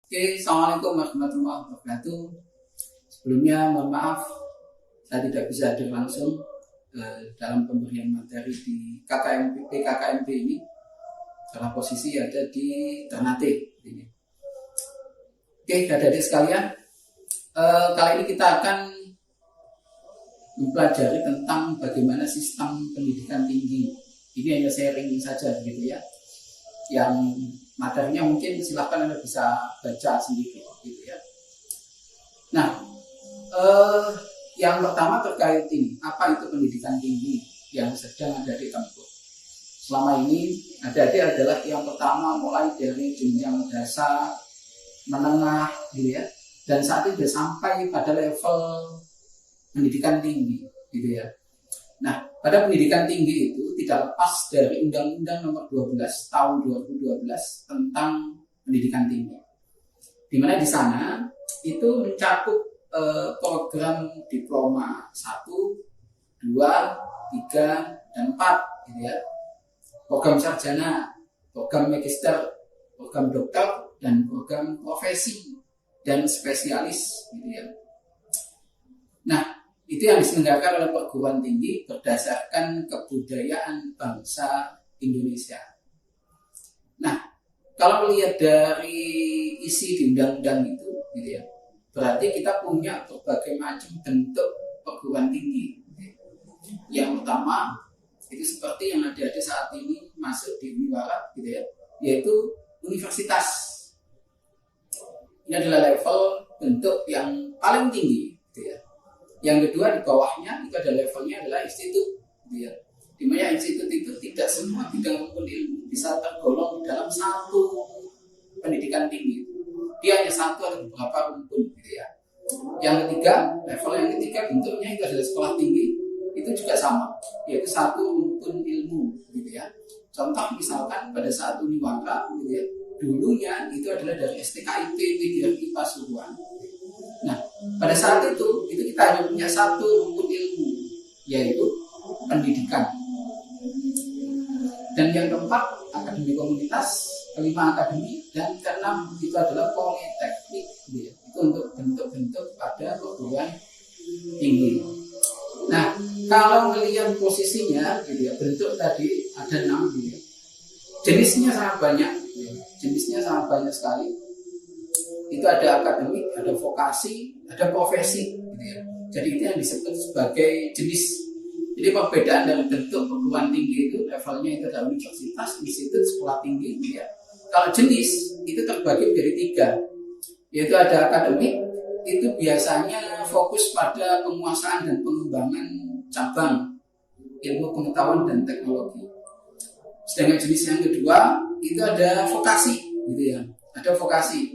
Oke, Assalamualaikum warahmatullahi wabarakatuh. Sebelumnya mohon maaf saya tidak bisa hadir langsung dalam pemberian materi di KKMP ini karena posisi ada di Ternate ini. Oke, adik-adik sekalian, kali ini kita akan mempelajari tentang bagaimana sistem pendidikan tinggi. Ini hanya sharing saja gitu ya. Yang materinya mungkin silahkan Anda bisa baca sendiri gitu ya. Nah, yang pertama terkait ini, apa itu pendidikan tinggi yang sedang ada di tempuh? Selama ini adik-adik adalah yang pertama mulai dari jenjang dasar, menengah gitu ya, dan saat ini sudah sampai pada level pendidikan tinggi gitu ya. Nah, pada pendidikan tinggi itu tidak lepas dari Undang-Undang Nomor 12 Tahun 2012 tentang pendidikan tinggi. Di mana di sana itu mencakup program diploma 1, 2, 3, dan 4 gitu ya. Program sarjana, program magister, program dokter, dan program profesi dan spesialis gitu ya. Nah, itu yang diselenggarakan oleh perguruan tinggi berdasarkan kebudayaan bangsa Indonesia. Nah, kalau melihat dari isi di undang-undang itu gitu ya, berarti kita punya berbagai macam bentuk perguruan tinggi. Yang pertama itu seperti yang ada saat ini masuk di Uniwara gitu ya, yaitu universitas. Ini adalah level bentuk yang paling tinggi gitu ya. Yang kedua di bawahnya itu ada levelnya adalah institut gitu ya. Di mana institut itu tidak semua bidang maupun ilmu bisa tergolong dalam satu pendidikan tinggi. Dia hanya satu atau beberapa rumpun gitu ya. Yang ketiga, level yang ketiga bentuknya itu adalah sekolah tinggi, itu juga sama, yaitu satu rumpun ilmu gitu ya. Contoh misalkan pada saat Uniwara gitu ya, dulunya itu adalah dari STKIP Widyarti Pasuruan. Nah, pada saat itu kita hanya punya satu rumpun ilmu, yaitu pendidikan. Dan yang keempat, akademi komunitas, kelima akademi, dan keenam itu adalah politeknik. Gitu ya. Itu untuk bentuk-bentuk pada perguruan tinggi. Nah, kalau melihat posisinya, gitu ya, bentuk tadi ada 6 gitu ya. Jenisnya sangat banyak, gitu ya. Jenisnya sangat banyak sekali. Itu ada akademik, ada vokasi, ada profesi gitu ya. Jadi itu yang disebut sebagai jenis. Jadi perbedaan dari bentuk perguruan tinggi itu levelnya itu adalah universitas, institut, sekolah tinggi gitu ya. Kalau jenis itu terbagi dari 3, yaitu ada akademik, itu biasanya fokus pada penguasaan dan pengembangan cabang ilmu pengetahuan dan teknologi. Sedangkan jenis yang kedua itu ada vokasi gitu ya. Ada vokasi.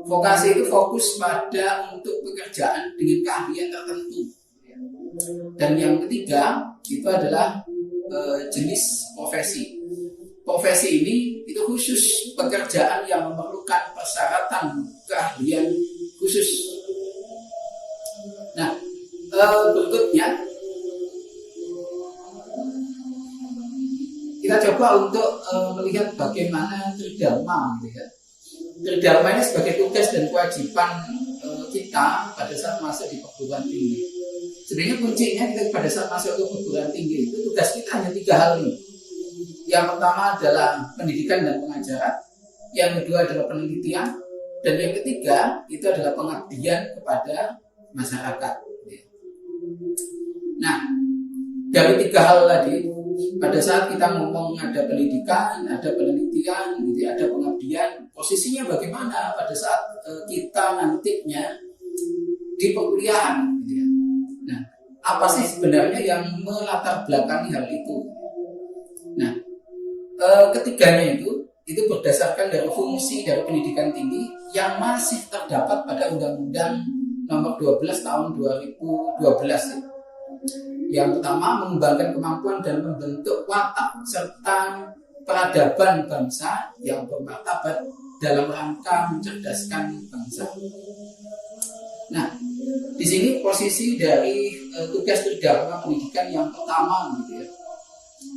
Vokasi itu fokus pada untuk pekerjaan dengan keahlian tertentu. Dan yang ketiga itu adalah jenis profesi. Profesi ini itu khusus pekerjaan yang memerlukan persyaratan keahlian khusus. Nah, berikutnya kita coba untuk melihat bagaimana tridharma gitu ya. Tridharma ini sebagai tugas dan kewajiban kita pada saat masuk di perguruan tinggi. Sebenarnya kuncinya kita pada saat masuk ke perguruan tinggi itu tugas kita hanya 3 hal ini. Yang pertama adalah pendidikan dan pengajaran, yang kedua adalah penelitian, dan yang ketiga itu adalah pengabdian kepada masyarakat. Nah, dari 3 hal tadi, pada saat kita ngomong ada pendidikan, ada penelitian, gitu, ada pengabdian, posisinya bagaimana pada saat kita nantinya di perkuliahan, gitu ya. Nah, apa sih sebenarnya yang melatar belakangi hal itu? Nah, ketiganya itu berdasarkan dari fungsi dari pendidikan tinggi yang masih terdapat pada Undang-Undang Nomor 12 Tahun 2012 ya. Yang pertama, mengembangkan kemampuan dan membentuk watak serta peradaban bangsa yang bermartabat dalam rangka mencerdaskan bangsa. Nah, di sini posisi dari tugas tridharma pendidikan yang pertama gitu ya,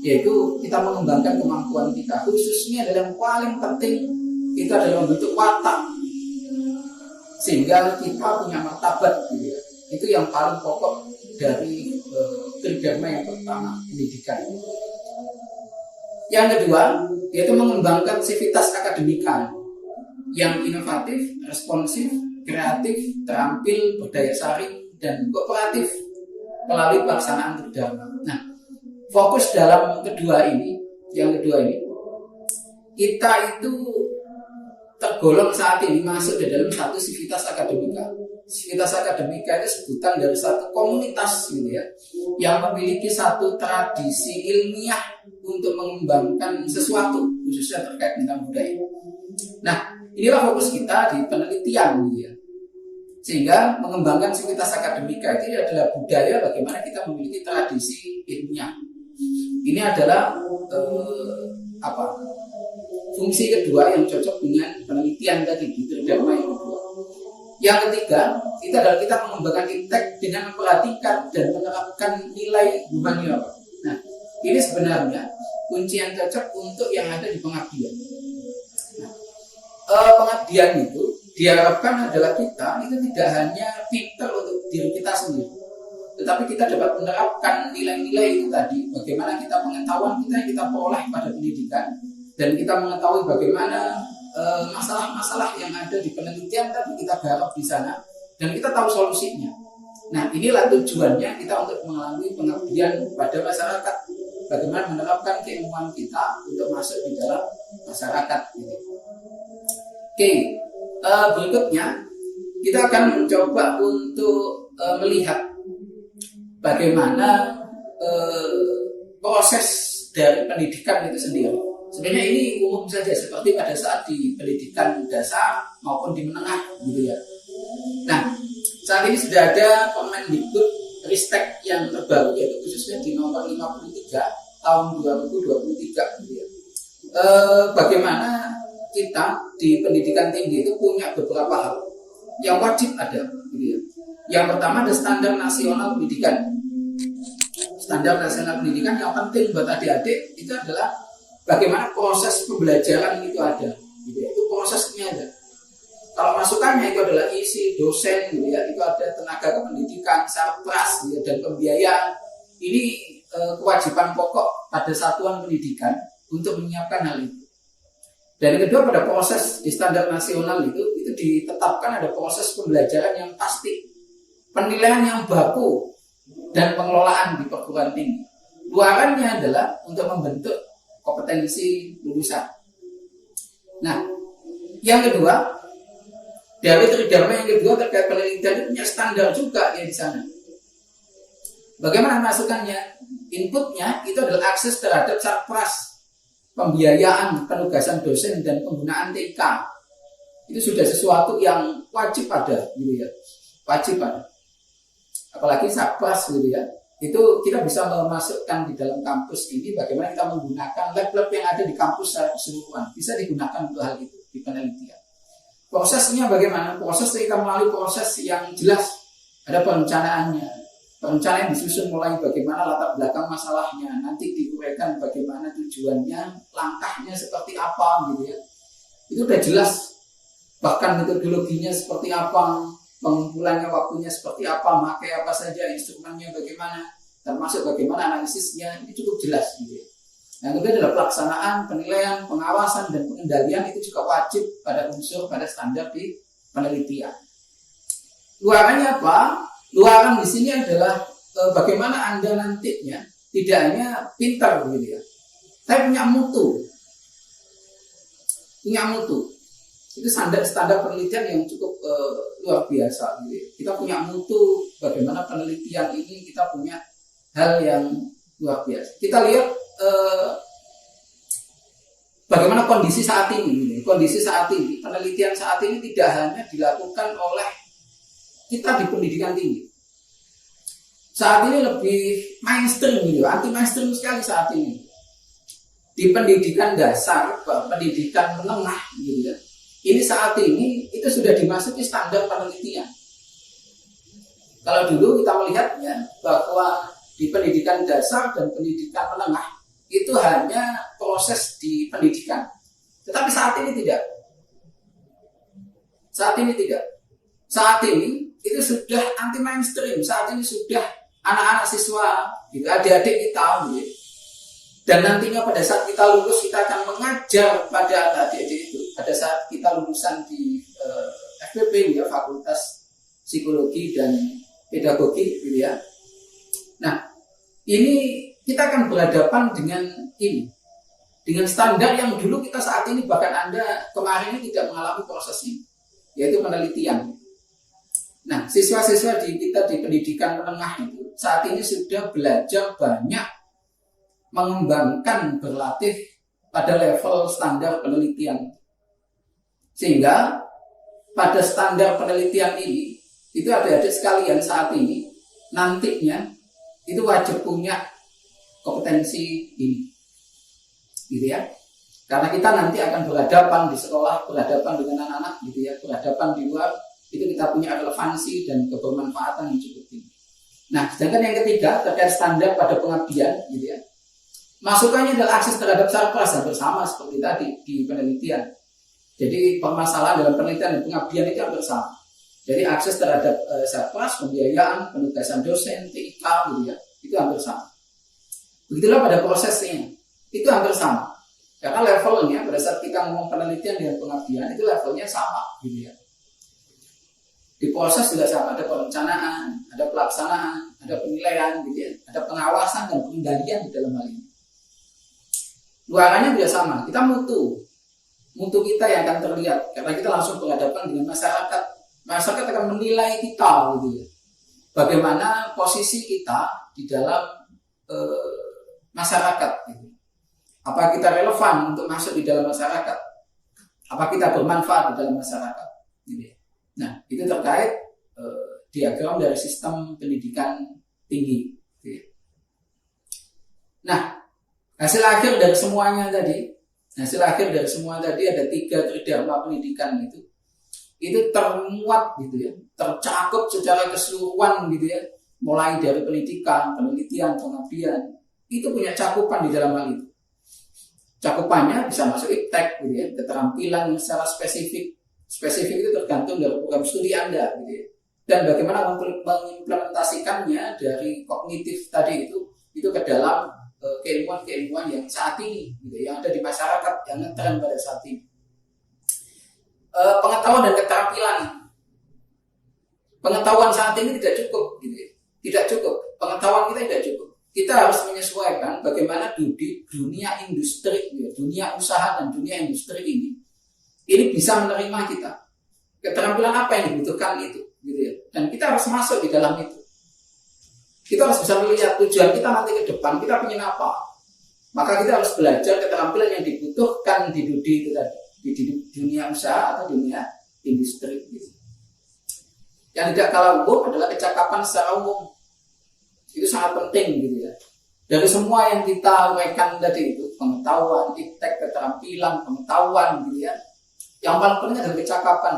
yaitu kita mengembangkan kemampuan kita, khususnya adalah yang paling penting itu adalah membentuk watak sehingga kita punya martabat gitu ya. Itu yang paling pokok dari tridharma yang pertama, pendidikan. Yang kedua, yaitu mengembangkan sivitas akademika yang inovatif, responsif, kreatif, terampil, berdaya saing, dan kooperatif melalui pelaksanaan tridharma. Nah, fokus dalam yang kedua ini, kita itu tergolong saat ini masuk di dalam satu sivitas akademika. Sivitas akademika itu sebutan dari satu komunitas gitu ya, yang memiliki satu tradisi ilmiah untuk mengembangkan sesuatu, khususnya terkait tentang budaya. Nah, inilah fokus kita di penelitian gitu ya. Sehingga mengembangkan sivitas akademika itu adalah budaya, bagaimana kita memiliki tradisi ilmiah. Ini adalah fungsi kedua yang cocok dengan penelitian tadi di tridharma yang kedua. Yang ketiga, kita mengembangkan intek dengan memperhatikan dan menerapkan nilai humaniora. Nah, ini sebenarnya kunci yang cocok untuk yang ada di pengabdian. Nah, pengabdian itu diharapkan adalah kita itu tidak hanya pintar untuk diri kita sendiri, tetapi kita dapat menerapkan nilai-nilai itu tadi. Bagaimana kita pengetahuan kita yang kita peroleh pada pendidikan, dan kita mengetahui bagaimana masalah-masalah yang ada di penelitian tadi kita garap di sana, dan kita tahu solusinya. Nah, inilah tujuannya kita untuk mengalami pengabdian pada masyarakat. Bagaimana menerapkan keilmuan kita untuk masuk di dalam masyarakat. Gitu. Oke, berikutnya kita akan mencoba untuk melihat bagaimana proses dari pendidikan itu sendiri. Sebenarnya ini umum saja, seperti pada saat di pendidikan dasar maupun di menengah gitu ya. Nah, saat ini sudah ada Permendikbud Ristek yang terbaru, yaitu khususnya di nomor 53 tahun 2023 gitu ya. Bagaimana kita di pendidikan tinggi itu punya beberapa hal yang wajib ada gitu ya. Yang pertama ada standar nasional pendidikan. Standar nasional pendidikan yang penting buat adik-adik itu adalah bagaimana proses pembelajaran itu ada, gitu ya. Itu prosesnya ada. Kalau masukannya itu adalah isi, dosen, gitu ya. Itu ada tenaga kependidikan, sarpras, gitu, dan pembiayaan. Ini kewajiban pokok pada satuan pendidikan untuk menyiapkan hal itu. Dan yang kedua, pada proses di standar nasional itu ditetapkan ada proses pembelajaran yang pasti, penilaian yang baku, dan pengelolaan di perguruan tinggi. Luarannya adalah untuk membentuk kompetensi lulusan. Nah, yang kedua, dari tridharma yang kedua terkait penelitian itu punya standar juga ya di sana. Bagaimana masukannya? Inputnya itu adalah akses terhadap sarpras, pembiayaan, penugasan dosen, dan penggunaan TK. Itu sudah sesuatu yang wajib ada, gitu ya. Wajib ada. Apalagi sarpras, gitu ya. Itu kita bisa memasukkan di dalam kampus ini bagaimana kita menggunakan lab-lab yang ada di kampus secara keseluruhan. Bisa digunakan untuk hal itu di penelitian. Prosesnya bagaimana? Proses kita melalui proses yang jelas. Ada perencanaannya. Perencanaan disusun mulai bagaimana latar belakang masalahnya, nanti diuraikan bagaimana tujuannya, langkahnya seperti apa gitu ya. Itu udah jelas. Bahkan metodologinya seperti apa, pengumpulannya waktunya seperti apa, pakai apa saja, instrumennya bagaimana, termasuk bagaimana analisisnya, itu cukup jelas gitu ya. Yang kedua adalah pelaksanaan, penilaian, pengawasan, dan pengendalian itu juga wajib pada unsur, pada standar di penelitian. Luarannya apa? Luaran di sini adalah bagaimana Anda nantinya tidak hanya pintar gitu ya, tapi punya mutu. Punya mutu. Itu standar penelitian yang cukup luar biasa gitu ya. Kita punya mutu, bagaimana penelitian ini kita punya hal yang luar biasa. Kita lihat bagaimana kondisi saat ini gitu. Kondisi saat ini, penelitian saat ini tidak hanya dilakukan oleh kita di pendidikan tinggi. Saat ini lebih mainstream gitu, anti mainstream sekali saat ini. Di pendidikan dasar, pendidikan menengah gitu ya. Ini saat ini itu sudah dimasuki standar penelitian. Kalau dulu kita melihatnya bahwa di pendidikan dasar dan pendidikan menengah itu hanya proses di pendidikan. Tetapi saat ini tidak. Saat ini tidak. saat ini itu sudah anti mainstream. Saat ini sudah anak-anak siswa, gitu, adik-adik kita, gitu. Dan nantinya pada saat kita lulus kita akan mengajar pada adik-adik itu. Pada saat kita lulusan di FPP, ya, Fakultas Psikologi dan Pedagogi, gitu ya. Nah, ini kita akan berhadapan dengan ini, dengan standar yang dulu kita saat ini, bahkan Anda kemarin ini tidak mengalami proses ini, yaitu penelitian. Nah, siswa-siswa kita di pendidikan menengah itu saat ini sudah belajar banyak mengembangkan, berlatih pada level standar penelitian. Sehingga pada standar penelitian ini, itu adik-adik sekalian saat ini, nantinya itu wajib punya kompetensi ini. Gitu ya. Karena kita nanti akan berhadapan di sekolah, berhadapan dengan anak-anak, gitu ya, berhadapan di luar, itu kita punya relevansi dan kebermanfaatan yang cukup tinggi. Nah, sedangkan yang ketiga terkait standar pada pengabdian, gitu ya. Masukannya adalah akses terhadap sarpras yang bersama seperti tadi di penelitian. Jadi permasalahan dalam penelitian dan pengabdian itu yang bersama. Jadi akses terhadap sarpras, pembiayaan, penugasan dosen, TIK, gitu ya, itu hampir sama. Begitulah pada prosesnya, itu hampir sama. Karena levelnya pada saat kita ngomong penelitian dan pengabdian itu levelnya sama, gitu ya. Di proses juga sama, ada perencanaan, ada pelaksanaan, ada penilaian, gitu ya, ada pengawasan dan pengendalian di dalam hal ini. Luarannya tidak sama, kita mutu kita yang akan terlihat karena kita langsung berhadapan dengan masyarakat. Masyarakat akan menilai kita, gitu ya. Bagaimana posisi kita di dalam masyarakat, gitu. Apa kita relevan untuk masuk di dalam masyarakat? Apa kita bermanfaat di dalam masyarakat? Gitu ya. Nah, itu terkait diagram dari sistem pendidikan tinggi. Gitu ya. Nah, hasil akhir dari semua tadi ada 3 tridharma pendidikan itu termuat, gitu ya, tercakup secara keseluruhan, gitu ya, mulai dari pendidikan, penelitian, pengabdian, itu punya cakupan di dalam hal itu. Cakupannya bisa masuk iptek, gitu ya, keterampilan yang secara spesifik itu tergantung dari program studi Anda, gitu ya, dan bagaimana mengimplementasikannya dari kognitif tadi itu ke dalam keilmuan-keilmuan yang saat ini, gitu, yang ada di masyarakat, yang ngetren pada saat ini. Pengetahuan dan keterampilan. Pengetahuan saat ini tidak cukup, gitu ya. Tidak cukup. Pengetahuan kita tidak cukup. Kita harus menyesuaikan bagaimana dunia industri, gitu ya, dunia usaha dan dunia industri ini bisa menerima kita. Keterampilan apa yang dibutuhkan itu, gitu ya. Dan kita harus masuk di dalam itu. Kita harus bisa melihat tujuan kita nanti ke depan, kita ingin apa. Maka kita harus belajar keterampilan yang dibutuhkan di dunia usaha atau dunia industri. Gitu. Yang tidak kalah umum adalah kecakapan secara umum. Itu sangat penting, gitu ya. Dari semua yang kita uraikan tadi itu, pengetahuan, iptek, keterampilan, pengetahuan, gitu ya. Yang paling penting adalah kecakapan,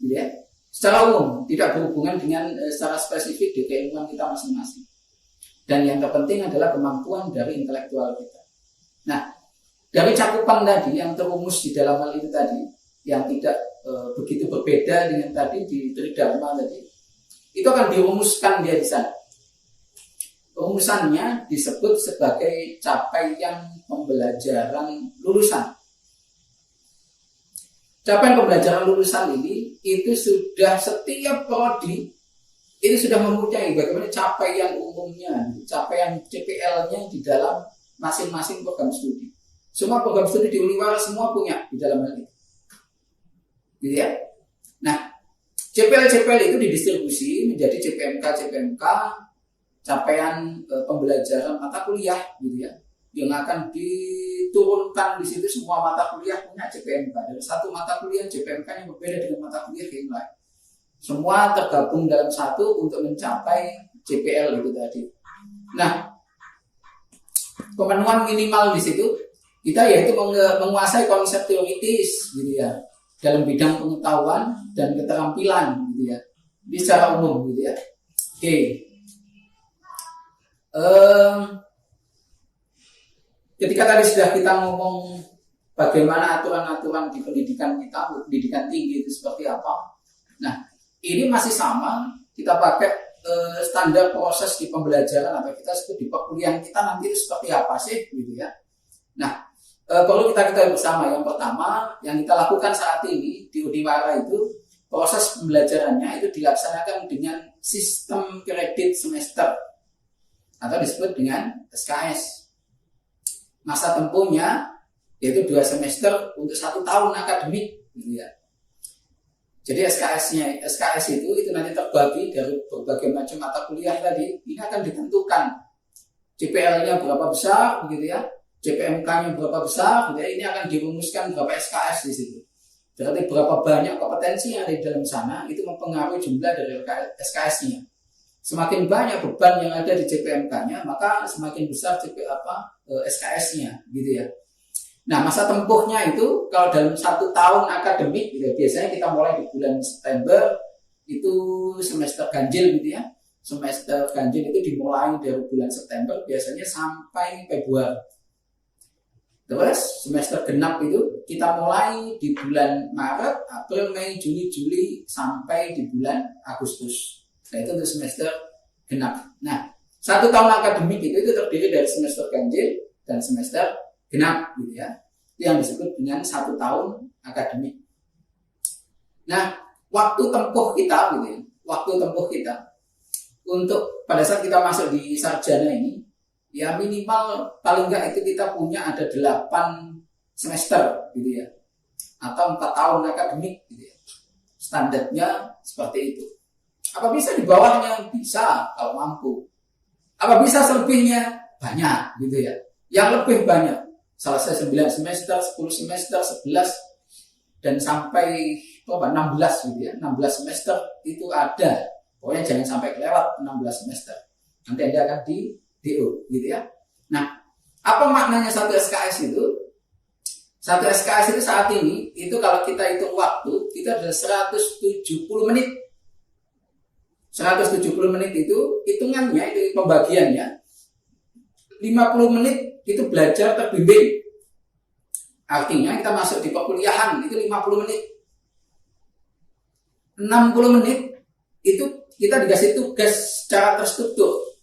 gitu ya. Secara umum, tidak berhubungan dengan secara spesifik di keilmuan kita masing-masing. Dan yang terpenting adalah kemampuan dari intelektual kita. Nah, dari cakupan tadi yang terumus di dalam hal itu tadi, yang tidak begitu berbeda dengan tadi di tridharma tadi, itu akan dirumuskan dia di sana. Rumusannya disebut sebagai capaian pembelajaran lulusan. Capaian pembelajaran lulusan ini itu sudah setiap prodi itu sudah mempunyai bagaimana capaian umumnya, capaian CPL-nya di dalam masing-masing program studi. Semua program studi di Uniwara semua punya di dalam hal ini. Gitu ya. Nah, CPL itu didistribusi menjadi CPMK, capaian pembelajaran mata kuliah, gitu ya, yang akan diturunkan di situ. Semua mata kuliah punya CPMK. Dari satu mata kuliah CPMK yang berbeda dengan mata kuliah yang lain. Semua tergabung dalam satu untuk mencapai CPL itu tadi. Nah, pemenuhan minimal di situ kita yaitu menguasai konsep teoritis, gitu ya, dalam bidang pengetahuan dan keterampilan, gitu ya, di secara umum, gitu ya. Oke. Ketika tadi sudah kita ngomong bagaimana aturan-aturan di pendidikan kita, pendidikan tinggi itu seperti apa, Nah, ini masih sama, kita pakai standar proses di pembelajaran atau kita sebut di perkuliahan kita nanti itu seperti apa sih, gitu ya. Nah, perlu kita ketahui bersama, yang pertama yang kita lakukan saat ini di Uniwara itu proses pembelajarannya itu dilaksanakan dengan sistem kredit semester atau disebut dengan SKS. Masa tempuhnya yaitu 2 semester untuk 1 tahun akademik, gitu ya. Jadi SKS itu nanti terbagi dari berbagai macam mata kuliah tadi. Ini akan ditentukan CPL-nya berapa besar, begitu ya, CPMK-nya berapa besar, gitu ya. Ini akan dirumuskan berapa SKS di situ. Berarti berapa banyak kompetensi yang ada di dalam sana itu mempengaruhi jumlah dari SKS-nya. Semakin banyak beban yang ada di CPMK-nya, maka semakin besar SKS-nya, gitu ya. Nah, masa tempuhnya itu kalau dalam 1 tahun akademik, gitu, biasanya kita mulai di bulan September, itu semester ganjil, gitu ya. Semester ganjil itu dimulai dari bulan September, biasanya sampai Februari. Terus semester genap itu kita mulai di bulan Maret, April, Mei, Juni, Juli sampai di bulan Agustus. Nah, itu untuk semester genap. Nah, 1 tahun akademik itu terdiri dari semester ganjil dan semester genap, gitu ya. Itu yang disebut dengan 1 tahun akademik. Nah, waktu tempuh kita, gitu ya, waktu tempuh kita untuk pada saat kita masuk di sarjana ini, ya minimal paling enggak itu kita punya ada 8 semester, gitu ya, atau 4 tahun akademik, gitu ya. Standarnya seperti itu. Apa bisa di bawahnya? Bisa kalau mampu. Apa bisa selebihnya? Banyak, gitu ya. Yang lebih banyak, selesai 9 semester, 10 semester, 11 dan sampai 16, gitu ya. 16 semester itu ada. Pokoknya jangan sampai kelewat 16 semester. Nanti Anda akan di DO, gitu ya. Nah, apa maknanya 1 SKS itu? 1 SKS itu saat ini, itu kalau kita hitung waktu, itu adalah 170 menit. 170 menit itu, hitungannya, itu pembagiannya, 50 menit itu belajar terbimbing. Artinya kita masuk di perkuliahan, itu 50 menit. 60 menit, itu kita dikasih tugas secara terstruktur.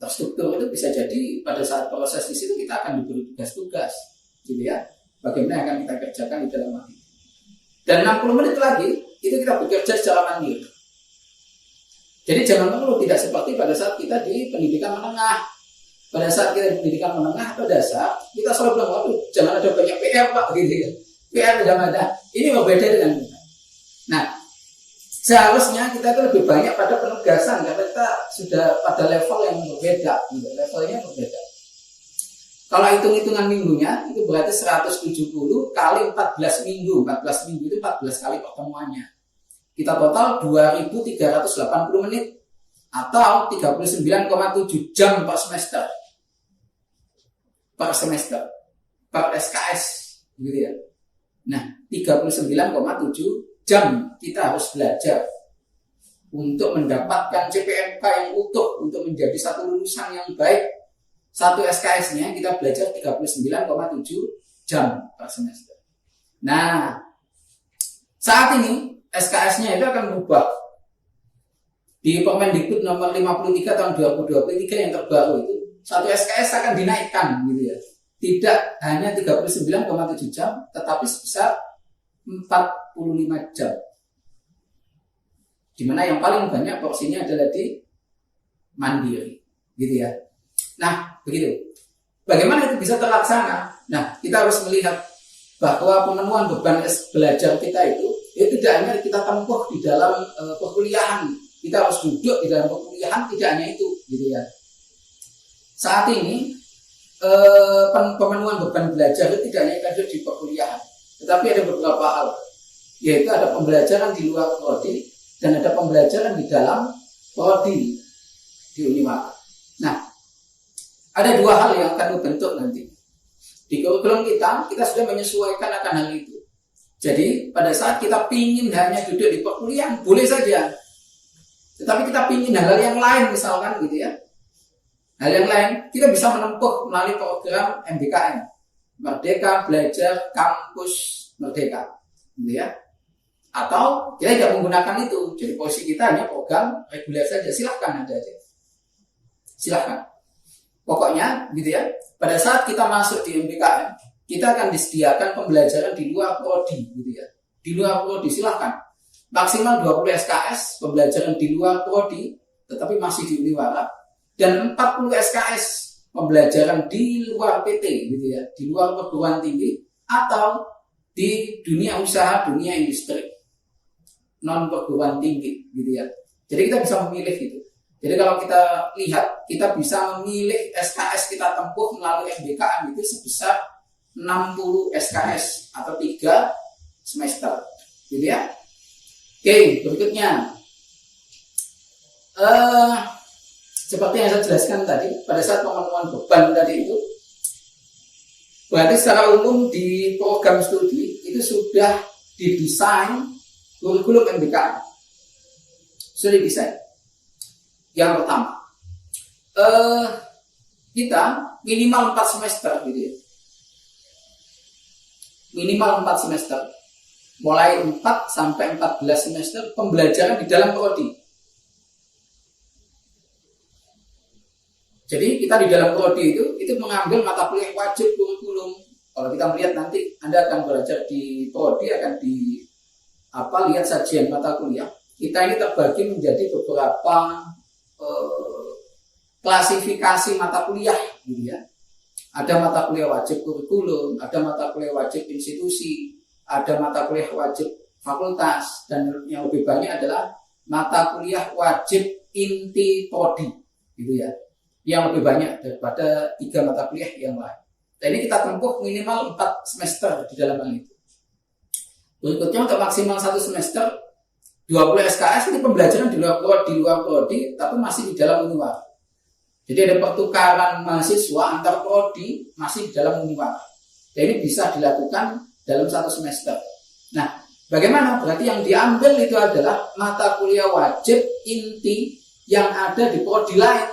Terstruktur itu bisa jadi pada saat proses di situ kita akan diberi tugas-tugas, gitu ya. Bagaimana akan kita kerjakan di dalam hal itu. Dan 60 menit lagi itu kita bekerja secara mandiri. Jadi jangan mengeluh, tidak seperti pada saat kita di pendidikan menengah. Pada saat kita di pendidikan menengah atau dasar, kita selalu bilang, waduh, jangan ada banyak PR Pak, gitu ya. PR jangan ada. Ini berbeda dengan kita. Nah, seharusnya kita itu lebih banyak pada penugasan karena kita sudah pada level yang berbeda, gitu. Levelnya berbeda. Kalau hitung-hitungan minggunya itu berarti 170 kali 14 minggu. 14 minggu itu 14 kali pertemuannya. Kita total 2.380 menit atau 39,7 jam per semester. Per SKS, gitu ya. Nah, 39,7 jam kita harus belajar untuk mendapatkan CPMK yang utuh, untuk menjadi satu lulusan yang baik. 1 SKS-nya kita belajar 39,7 jam per semester. Nah, saat ini SKS-nya itu akan berubah. Di Permendikbud nomor 53 tahun 2023 yang terbaru itu, 1 SKS akan dinaikkan, gitu ya. Tidak hanya 39,7 jam, tetapi sebesar 45 jam. Dimana yang paling banyak porsinya adalah di mandiri, gitu ya. Nah, begitu. Bagaimana itu bisa terlaksana? Nah, kita harus melihat bahwa pemenuhan beban belajar kita itu tidak hanya kita tempuh di dalam perkuliahan. Kita harus duduk di dalam perkuliahan, tidak hanya itu, gitu ya. Saat ini pemenuhan beban belajar itu tidak hanya ada di perkuliahan, tetapi ada beberapa hal, yaitu ada pembelajaran di luar prodi dan ada pembelajaran di dalam prodi di Uniwara. Nah, ada 2 hal yang akan dibentuk nanti. Di kurikulum kita sudah menyesuaikan akan hal itu. Jadi pada saat kita pingin hanya duduk di perkuliahan, boleh saja. Tetapi kita pingin hal yang lain misalkan, gitu ya. Hal yang lain kita bisa menempuh melalui program MBKM, Merdeka Belajar Kampus Merdeka, gitu ya. Atau kita tidak menggunakan itu, jadi posisi kita hanya program reguler saja, silahkan ada aja, silahkan. Pokoknya gitu ya, pada saat kita masuk di MBKM, kita akan disediakan pembelajaran di luar prodi gitu ya. Di luar prodi silahkan. Maksimal 20 SKS pembelajaran di luar prodi, tetapi masih di Uniwara, dan 40 SKS pembelajaran di luar PT gitu ya, di luar perguruan tinggi atau di dunia usaha, dunia industri non perguruan tinggi gitu ya. Jadi kita bisa memilih gitu. Jadi kalau kita lihat, kita bisa memilih SKS kita tempuh melalui MBKM itu sebesar 60 SKS atau 3 semester gitu ya. Oke, berikutnya seperti yang saya jelaskan tadi, pada saat pemenuhan beban tadi itu, berarti secara umum di program studi itu sudah didesain kurikulum MBKM, sudah didesain. Yang pertama, kita minimal 4 semester gitu ya, minimal 4 semester, mulai 4 sampai 14 semester pembelajaran di dalam prodi. Jadi kita di dalam prodi itu mengambil mata kuliah wajib kurikulum. Kalau kita melihat nanti Anda akan belajar di prodi, akan lihat sajian mata kuliah. Kita ini terbagi menjadi beberapa klasifikasi mata kuliah gitu ya. Ada mata kuliah wajib kurikulum, ada mata kuliah wajib institusi, ada mata kuliah wajib fakultas, dan yang lebih banyak adalah mata kuliah wajib inti prodi gitu ya, yang lebih banyak daripada 3 mata kuliah yang lain. Dan ini kita tempuh minimal 4 semester di dalam hal itu. Berikutnya untuk maksimal 1 semester 20 SKS ini pembelajaran di luar prodi, tapi masih di dalam Uniwara. Jadi ada pertukaran mahasiswa antar prodi masih di dalam Uniwara. Dan ini bisa dilakukan dalam 1 semester. Nah, bagaimana? Berarti yang diambil itu adalah mata kuliah wajib inti yang ada di prodi lain.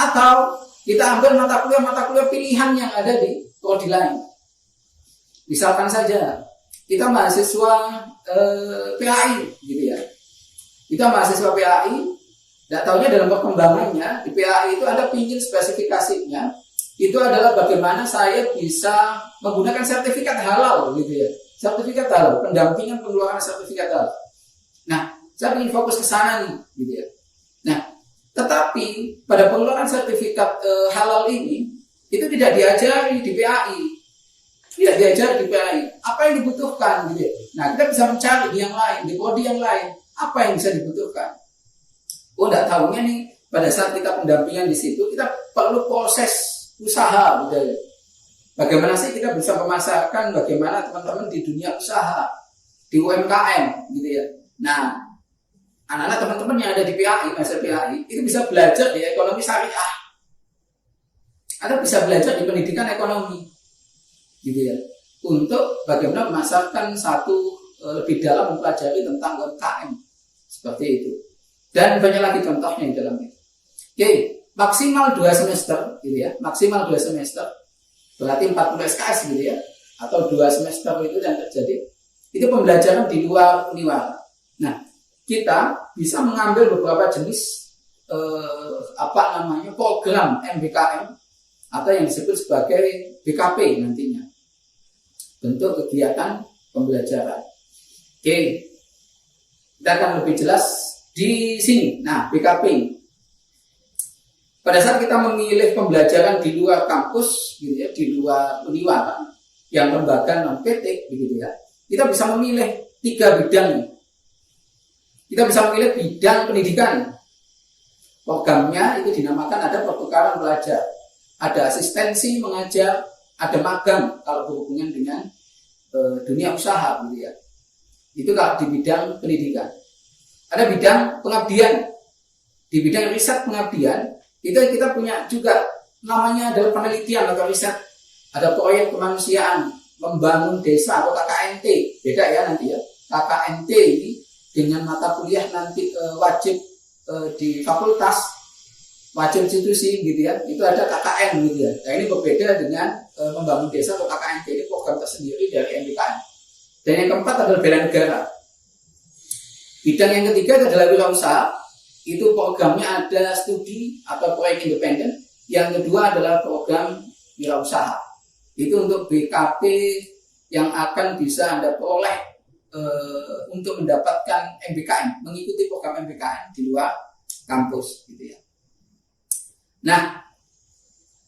Atau kita ambil mata kuliah pilihan yang ada di prodi lain. Misalkan saja kita mahasiswa PAI gitu ya. Kita mahasiswa PAI, tidak tahunya dalam perkembangannya di PAI itu ada pingin spesifikasinya. Itu adalah bagaimana saya bisa menggunakan sertifikat halal gitu ya. Sertifikat halal, pendampingan pengeluaran sertifikat halal. Nah, saya ingin fokus ke sana nih gitu ya. Nah, tetapi pada pengeluaran sertifikat halal ini itu tidak diajari di PAI. Tidak diajari di PAI. Apa yang dibutuhkan gitu ya. Nah, kita bisa mencari di yang lain, di prodi yang lain, apa yang bisa dibutuhkan. Oh, tidak tahunya nih pada saat kita pendampingan di situ kita perlu proses usaha gitu ya. Bagaimana sih kita bisa memasarkan, bagaimana teman-teman di dunia usaha, di UMKM gitu ya. Nah, anak-anak teman-teman yang ada di PAI, mahasiswa PAI itu bisa belajar di ekonomi syariah atau bisa belajar di pendidikan ekonomi gitu ya, untuk bagaimana memasarkan lebih dalam mempelajari tentang UMKM seperti itu. Dan banyak lagi contohnya di dalamnya. Oke, maksimal 2 semester gitu ya, maksimal 2 semester berarti 40 SKS gitu ya, atau 2 semester itu yang terjadi itu pembelajaran di luar Uniwara. Nah, kita bisa mengambil beberapa jenis program MBKM atau yang disebut sebagai BKP nantinya, bentuk kegiatan pembelajaran. Oke, kita akan lebih jelas di sini. Nah, BKP pada saat kita memilih pembelajaran di luar kampus gitu ya, di luar Uniwara yang lembaga non PT begitu ya, kita bisa memilih 3 bidang. Kita bisa memilih bidang pendidikan. Programnya itu dinamakan ada pertukaran pelajar, ada asistensi mengajar, ada magang kalau berhubungan dengan dunia usaha gitu ya. Itu kalau di bidang pendidikan. Ada bidang pengabdian. Di bidang riset pengabdian itu kita punya juga namanya adalah penelitian atau riset. Ada proyek kemanusiaan membangun desa atau KKNT. Beda ya nanti ya. KKNT ini dengan mata kuliah nanti wajib di fakultas, wajib institusi gitu ya. Itu ada KKN gitu ya. Nah, ini berbeda dengan membangun desa atau KKNT, ini program tersendiri dari MBKM. Dan yang keempat adalah bela negara. Bidang yang ketiga adalah wirausaha. Itu programnya ada studi atau proyek independen. Yang kedua adalah program wirausaha. Itu untuk BKP yang akan bisa Anda peroleh untuk mendapatkan MBKM, mengikuti program MBKM di luar kampus, gitu ya. Nah,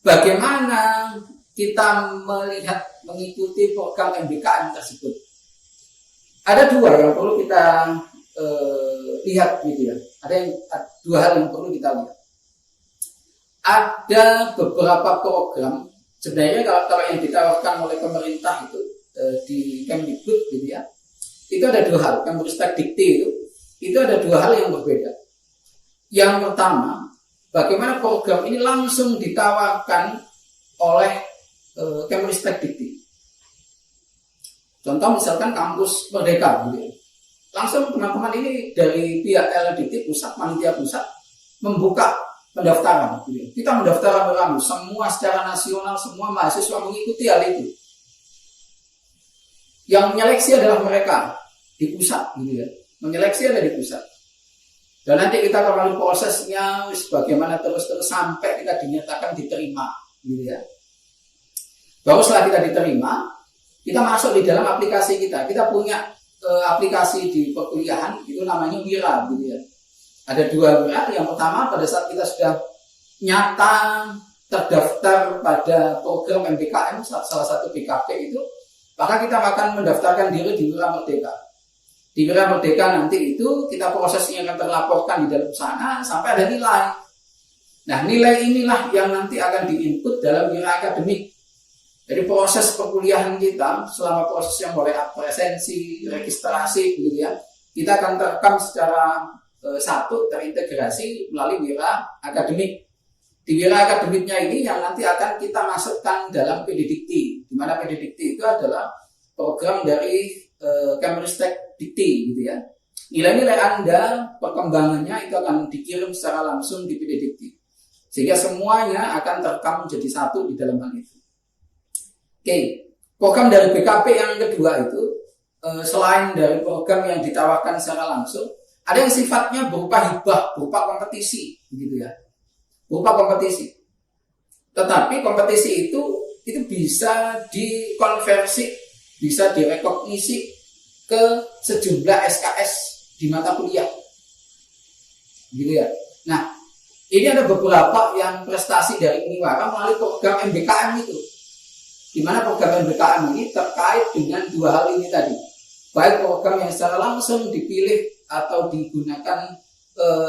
bagaimana kita melihat mengikuti program MBKM tersebut? Ada dua yang perlu kita lihat, gitu ya. Ada dua hal yang perlu kita lihat. Ada beberapa program sebenarnya kalau yang ditawarkan oleh pemerintah itu di Kemdikbud, gitu ya. Itu ada dua hal, Kemristek Dikti itu ada dua hal yang berbeda. Yang pertama, bagaimana program ini langsung ditawarkan oleh Kemristek Dikti. Contoh misalkan kampus Merdeka, gitu ya. Langsung teman-teman ini dari pihak LDT pusat, panitia pusat membuka pendaftaran, gitu ya. Kita mendaftar rame-rame, semua secara nasional, semua mahasiswa mengikuti hal itu. Yang menyeleksi adalah mereka di pusat, gitu ya. Menyeleksi ada di pusat. Dan nanti kita kembali prosesnya bagaimana terus sampai kita dinyatakan diterima, gitu ya. Baru setelah kita diterima, kita masuk di dalam aplikasi kita. Kita punya aplikasi di perkuliahan itu namanya Wira, gitu ya. Ada dua Wira. Yang pertama pada saat kita sudah nyata terdaftar pada program MBKM salah satu BKP itu, maka kita akan mendaftarkan diri di Wira Merdeka. Di Wira Merdeka nanti itu kita prosesnya akan terlaporkan di dalam sana sampai ada nilai. Nah, nilai inilah yang nanti akan diinput dalam Wira Akademik. Jadi proses perkuliahan kita selama proses yang mulai presensi, registrasi, gitu ya, kita akan terekam secara satu terintegrasi melalui Wira Akademik. Di Wira Akademiknya ini yang nanti akan kita masukkan dalam PD Dikti, di mana PD Dikti itu adalah program dari Kemristek Dikti, gitu ya. Nilai-nilai Anda, perkembangannya itu akan dikirim secara langsung di PD Dikti, sehingga semuanya akan terekam menjadi satu di dalam hal itu. Oke, program dari BKP yang kedua itu selain dari program yang ditawarkan secara langsung, ada yang sifatnya berupa hibah, berupa kompetisi, gitu ya. Berupa kompetisi. Tetapi kompetisi itu bisa dikonversi, bisa direkognisi ke sejumlah SKS di mata kuliah, gitu ya. Nah, ini ada beberapa yang prestasi dari Uniwara melalui program MBKM itu, di mana program MBKM ini terkait dengan dua hal ini tadi, baik program yang secara langsung dipilih atau digunakan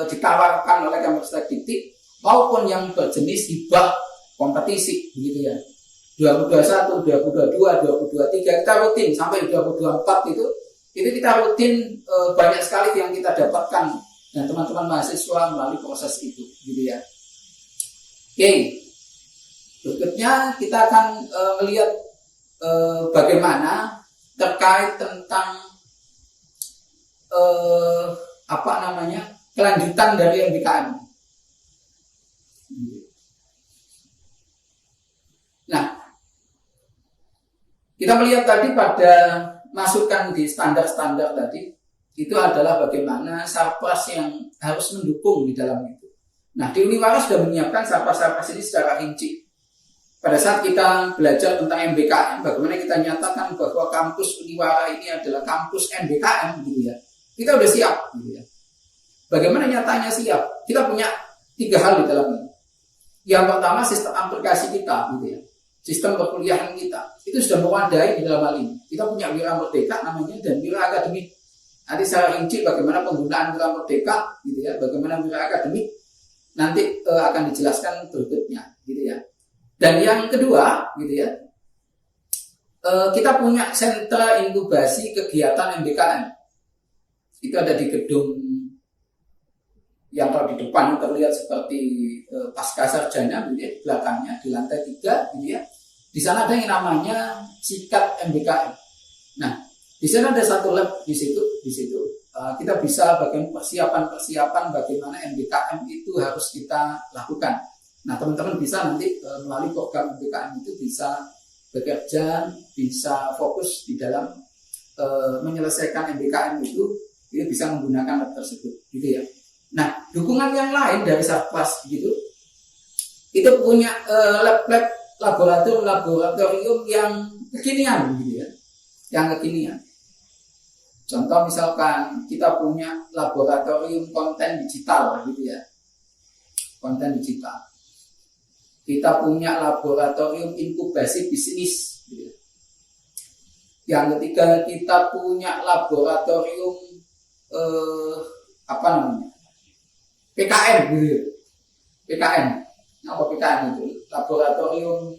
ditawarkan oleh Kemristek Dikti, maupun yang berjenis hibah kompetisi, begitu ya. 2021, 2022, 2023 kita rutin sampai 2024 itu kita rutin banyak sekali yang kita dapatkan dan teman-teman mahasiswa melalui proses itu, gitu ya. Oke, berikutnya kita akan melihat bagaimana terkait tentang kelanjutan dari MBKM. Nah, kita melihat tadi pada masukan di standar-standar tadi, itu adalah bagaimana Sarpras yang harus mendukung di dalam itu. Nah, di Uniwara sudah menyiapkan Sarpras-Sarpras ini secara rinci. Pada saat kita belajar tentang MBKM, bagaimana kita nyatakan bahwa kampus Uniwara ini adalah kampus MBKM, gitu ya. Kita udah siap, gitu ya. Bagaimana nyatanya siap? Kita punya 3 hal di dalam ini. Yang pertama, sistem aplikasi kita, gitu ya. Sistem perkuliahan kita itu sudah mewadai di dalam hal ini. Kita punya Wira Merdeka namanya dan Wira Akademik. Nanti saya rinci bagaimana penggunaan Wira Merdeka, gitu ya, bagaimana Wira Akademik nanti akan dijelaskan berikutnya, gitu ya. Dan yang kedua, gitu ya, kita punya sentra inkubasi kegiatan MBKM. Itu ada di gedung yang kalau di depan terlihat seperti pasca sarjana, gitu ya, di belakangnya di lantai 3, gitu ya. Di sana ada yang namanya Sikat MBKM. Nah, di sana ada satu lab di situ. Kita bisa bagian persiapan bagaimana MBKM itu harus kita lakukan. Nah, teman-teman bisa nanti melalui program MBKM itu bisa bekerja, bisa fokus di dalam menyelesaikan MBKM itu bisa menggunakan lab tersebut, gitu ya. Nah, dukungan yang lain dari Satpas gitu, itu punya lab-lab laboratorium yang kekinian, gitu ya, yang kekinian. Contoh misalkan kita punya laboratorium konten digital, gitu ya, konten digital. Kita punya laboratorium inkubasi bisnis, gitu ya. Yang ketiga, kita punya laboratorium PKM, gitu ya. PKM, apa PKM itu? Laboratorium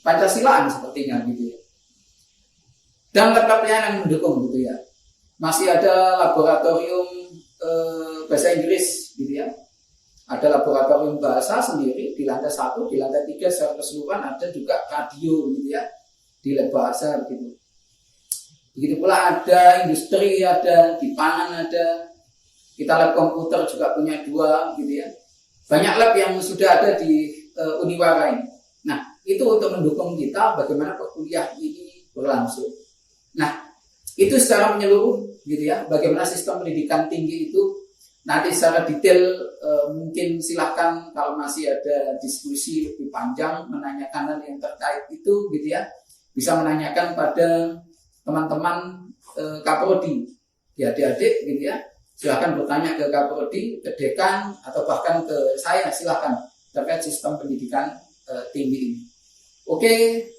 Pancasilaan sepertinya, gitu ya. Dan lab-labnya yang mendukung, gitu ya. Masih ada laboratorium bahasa Inggris, gitu ya. Ada laboratorium bahasa sendiri di lantai 1, di lantai 3 secara keseluruhan ada juga radio, gitu ya, di lab bahasa, gitu. Begitu pula ada industri, ada di pangan, ada kita lab komputer juga punya 2, gitu ya. Banyak lab yang sudah ada di Uniwara ini. Nah, itu untuk mendukung kita bagaimana perkuliahan ini berlangsung. Nah, itu secara menyeluruh, gitu ya, bagaimana sistem pendidikan tinggi itu. Nanti secara detail mungkin silahkan kalau masih ada diskusi lebih panjang menanyakan hal yang terkait itu, gitu ya, bisa menanyakan pada teman-teman Kaprodi, ya adik-adik, gitu ya, silahkan bertanya ke Kaprodi, ke dekan, atau bahkan ke saya, silahkan terkait sistem pendidikan tinggi ini. Oke.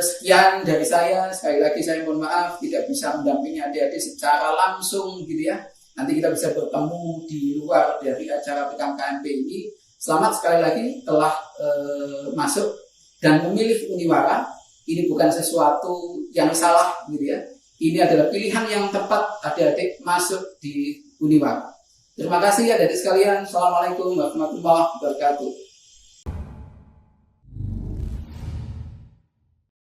Sekian dari saya. Sekali lagi saya mohon maaf tidak bisa mendampingi adik-adik secara langsung, gitu ya. Nanti kita bisa bertemu di luar dari acara PKMKMP ini. Selamat sekali lagi telah masuk dan memilih Uniwara. Ini bukan sesuatu yang salah, gitu ya. Ini adalah pilihan yang tepat adik-adik masuk di Uniwara. Terima kasih adik-adik sekalian. Assalamualaikum warahmatullahi wabarakatuh.